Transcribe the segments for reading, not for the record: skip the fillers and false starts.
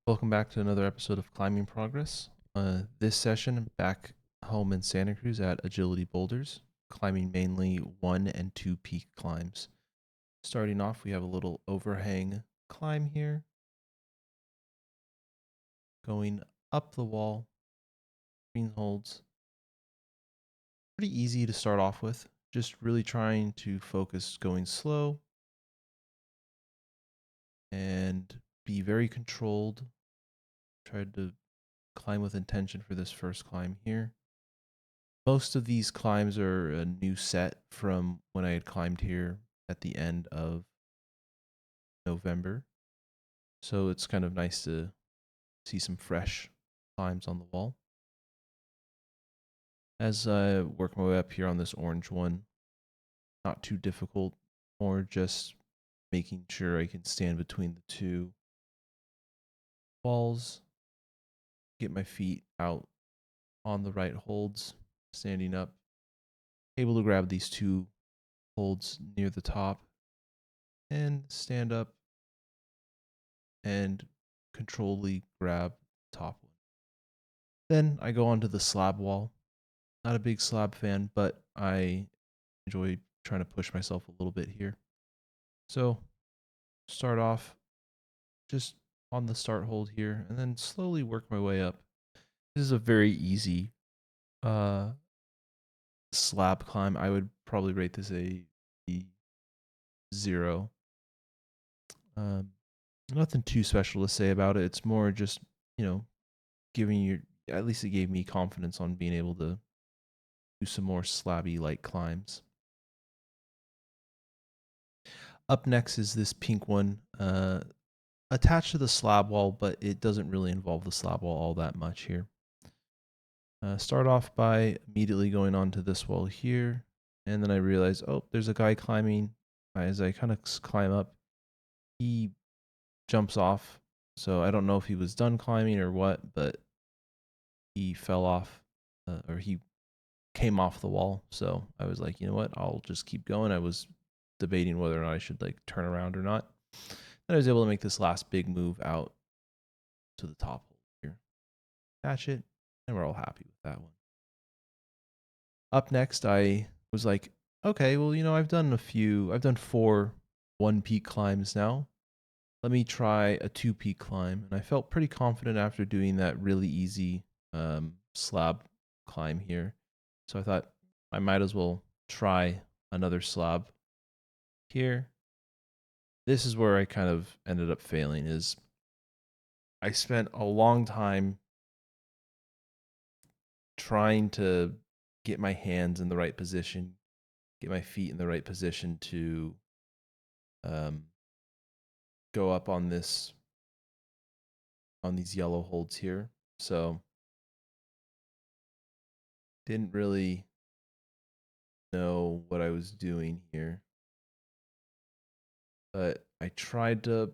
Welcome back to another episode of Climbing Progress. This session, back home in Santa Cruz at Agility Boulders, climbing mainly 1 and 2 peak climbs. Starting off, we have a little overhang climb here, going up the wall, green holds. Pretty easy to start off with, just really trying to focus going slow and be very controlled. Tried to climb with intention for this first climb here. Most of these climbs are a new set from when I had climbed here at the end of November. So it's kind of nice to see some fresh climbs on the wall. As I work my way up here on this orange one, not too difficult, more just making sure I can stand between the two walls, get my feet out on the right holds, standing up, able to grab these two holds near the top and stand up and controlledly grab the top one. Then I go onto the slab wall. Not a big slab fan, but I enjoy trying to push myself a little bit here. So start off just on the start hold here and then slowly work my way up. This is a very easy slab climb. I would probably rate this a 0. Um, Nothing too special to say about it. It's more just, you know, giving you, at least it gave me confidence on being able to do some more slabby like climbs. Up next is this pink one, attached to the slab wall, but it doesn't really involve the slab wall all that much here. Start off by immediately going onto this wall here, and then I realize, oh, there's a guy climbing. As I kind of climb up, he jumps off. So I don't know if he was done climbing or what, but he fell off, or he came off the wall. So I was like, you know what? I'll just keep going. I was debating whether or not I should like turn around or not. And I was able to make this last big move out to the top here. Catch it, and we're all happy with that one. Up next, I was like, okay, well, I've done 4 1 peak climbs now. Let me try a 2 peak climb. And I felt pretty confident after doing that really easy slab climb here. So I thought I might as well try another slab here. This is where I kind of ended up failing. Is I spent a long time trying to get my hands in the right position, get my feet in the right position to um, go up on these yellow holds here. So didn't really know what I was doing here, but I tried to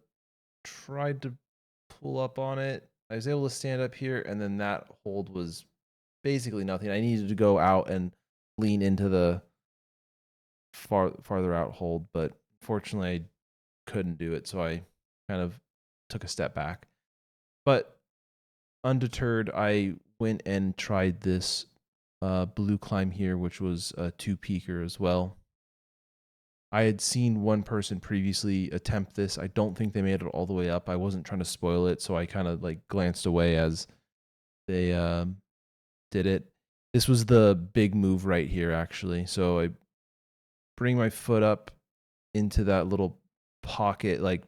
pull up on it. I was able to stand up here, and then that hold was basically nothing. I needed to go out and lean into the farther out hold, but fortunately I couldn't do it, so I kind of took a step back. But undeterred, I went and tried this blue climb here, which was a 2 peaker as well. I had seen one person previously attempt this. I don't think they made it all the way up. I wasn't trying to spoil it, so I kind of like glanced away as they did it. This was the big move right here, actually. So I bring my foot up into that little pocket, like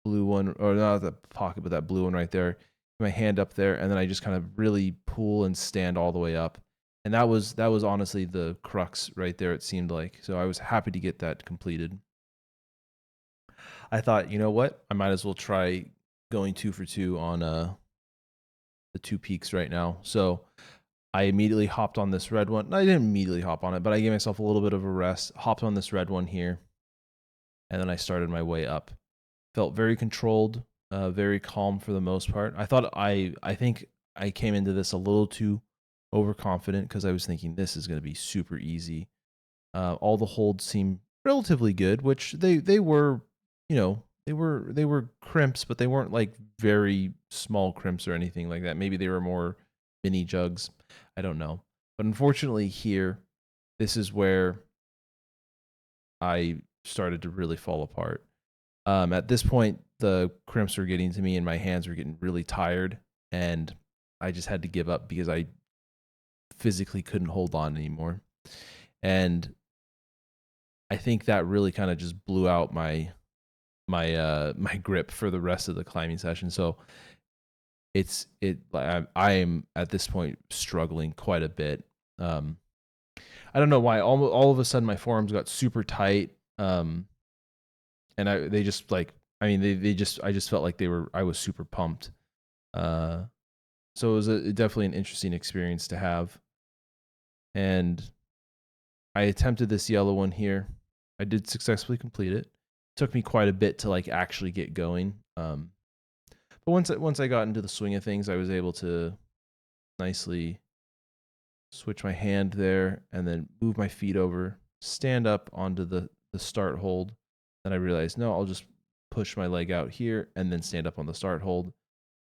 blue one, or not the pocket, but that blue one right there. My hand up there, and then I just kind of really pull and stand all the way up. And that was honestly the crux right there, it seemed like. So I was happy to get that completed. I thought, you know what? I might as well try going 2 for 2 on the 2 peaks right now. So I immediately hopped on this red one. I didn't immediately hop on it, but I gave myself a little bit of a rest, hopped on this red one here, and then I started my way up. Felt very controlled, very calm for the most part. I think I came into this a little too overconfident because I was thinking this is going to be super easy. All the holds seem relatively good, which they were, they were crimps, but they weren't like very small crimps or anything like that. Maybe they were more mini jugs. I don't know. But unfortunately here, this is where I started to really fall apart. At this point, the crimps were getting to me and my hands were getting really tired, and I just had to give up because I physically couldn't hold on anymore. And I think that really kind of just blew out my grip for the rest of the climbing session. So I am at this point struggling quite a bit. I don't know why all of a sudden my forearms got super tight. And they just like, I mean, they just, I just felt like I was super pumped. So it was definitely an interesting experience to have. And I attempted this yellow one here. I did successfully complete it. Took me quite a bit to like actually get going. But once I got into the swing of things, I was able to nicely switch my hand there and then move my feet over, stand up onto the start hold. Then I realized, no, I'll just push my leg out here and then stand up on the start hold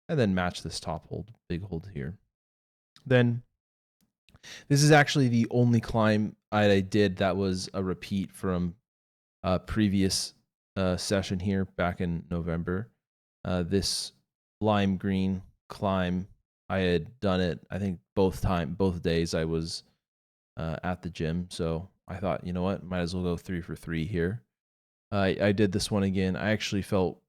and then match this top hold, big hold here. Then this is actually the only climb I did that was a repeat from a previous session here back in November. This lime green climb, I had done it, I think both days I was at the gym. So I thought, you know what, might as well go 3 for 3 here. I did this one again. I actually felt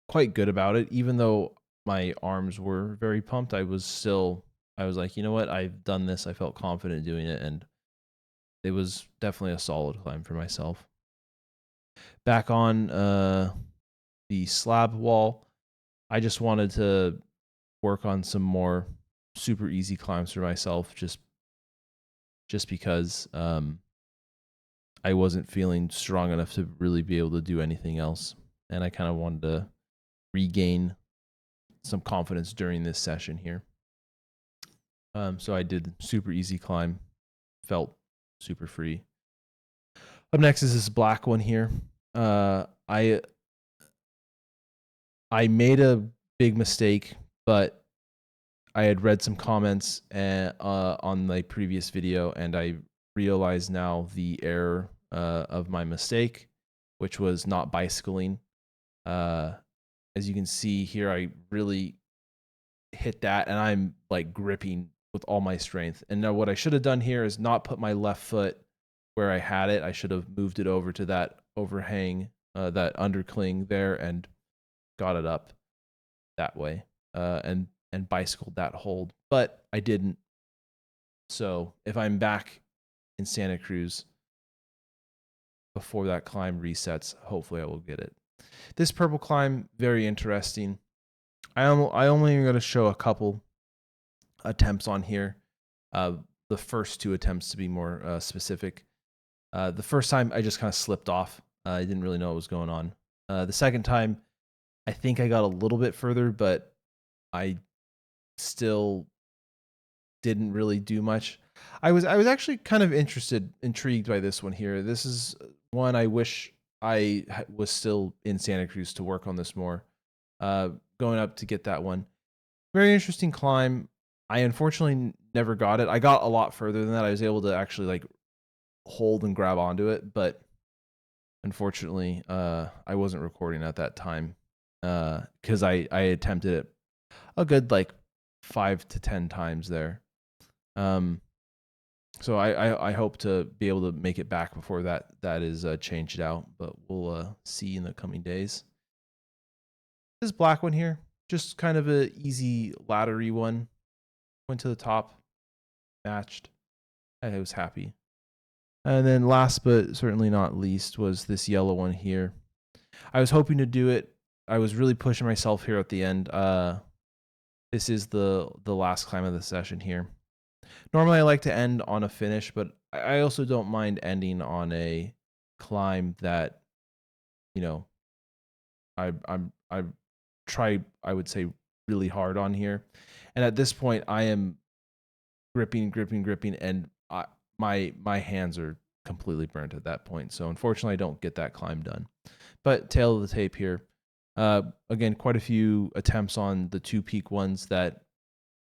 quite good about it, even though my arms were very pumped. I was like, you know what, I've done this. I felt confident doing it, and it was definitely a solid climb for myself. Back on the slab wall, I just wanted to work on some more super easy climbs for myself, just because I wasn't feeling strong enough to really be able to do anything else, and I kind of wanted to regain some confidence during this session here. So I did super easy climb, felt super free. Up next is this black one here. I made a big mistake, but I had read some comments on my previous video, and I realize now the error of my mistake, which was not bicycling. As you can see here, I really hit that, and I'm like gripping with all my strength. And now what I should have done here is not put my left foot where I had it. I should have moved it over to that overhang, that undercling there, and got it up that way, and bicycled that hold. But I didn't. So if I'm back in Santa Cruz before that climb resets, hopefully I will get it. This purple climb, very interesting. I only going to show a couple attempts on here. The first 2 attempts, to be more specific. The first time I just kind of slipped off. I didn't really know what was going on. The second time, I think I got a little bit further, but I still didn't really do much. I was actually kind of intrigued by this one here. This is one I wish I was still in Santa Cruz to work on this more. Going up to get that one. Very interesting climb. I unfortunately never got it. I got a lot further than that. I was able to actually like hold and grab onto it, but unfortunately, I wasn't recording at that time because I attempted it a good like 5 to 10 times there. So I hope to be able to make it back before that is changed out, but we'll see in the coming days. This black one here, just kind of a easy laddery one. Went to the top, matched. I was happy. And then last but certainly not least was this yellow one here. I was hoping to do it. I was really pushing myself here at the end. This is the last climb of the session here. Normally I like to end on a finish, but I also don't mind ending on a climb that, you know, I try, I would say, really hard on here. And at this point I am gripping, and my hands are completely burnt at that point. So unfortunately, I don't get that climb done. But tail of the tape here. Again, quite a few attempts on the 2-peak ones that,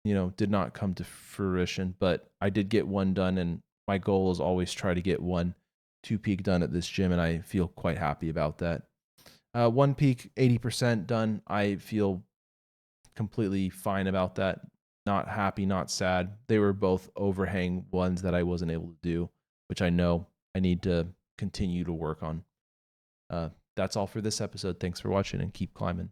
did not come to fruition, but I did get one done, and my goal is always try to get 2-peak done at this gym, and I feel quite happy about that. 1-peak, 80% done. I feel completely fine about that. Not happy, not sad. They were both overhang ones that I wasn't able to do, which I know I need to continue to work on. That's all for this episode. Thanks for watching, and keep climbing.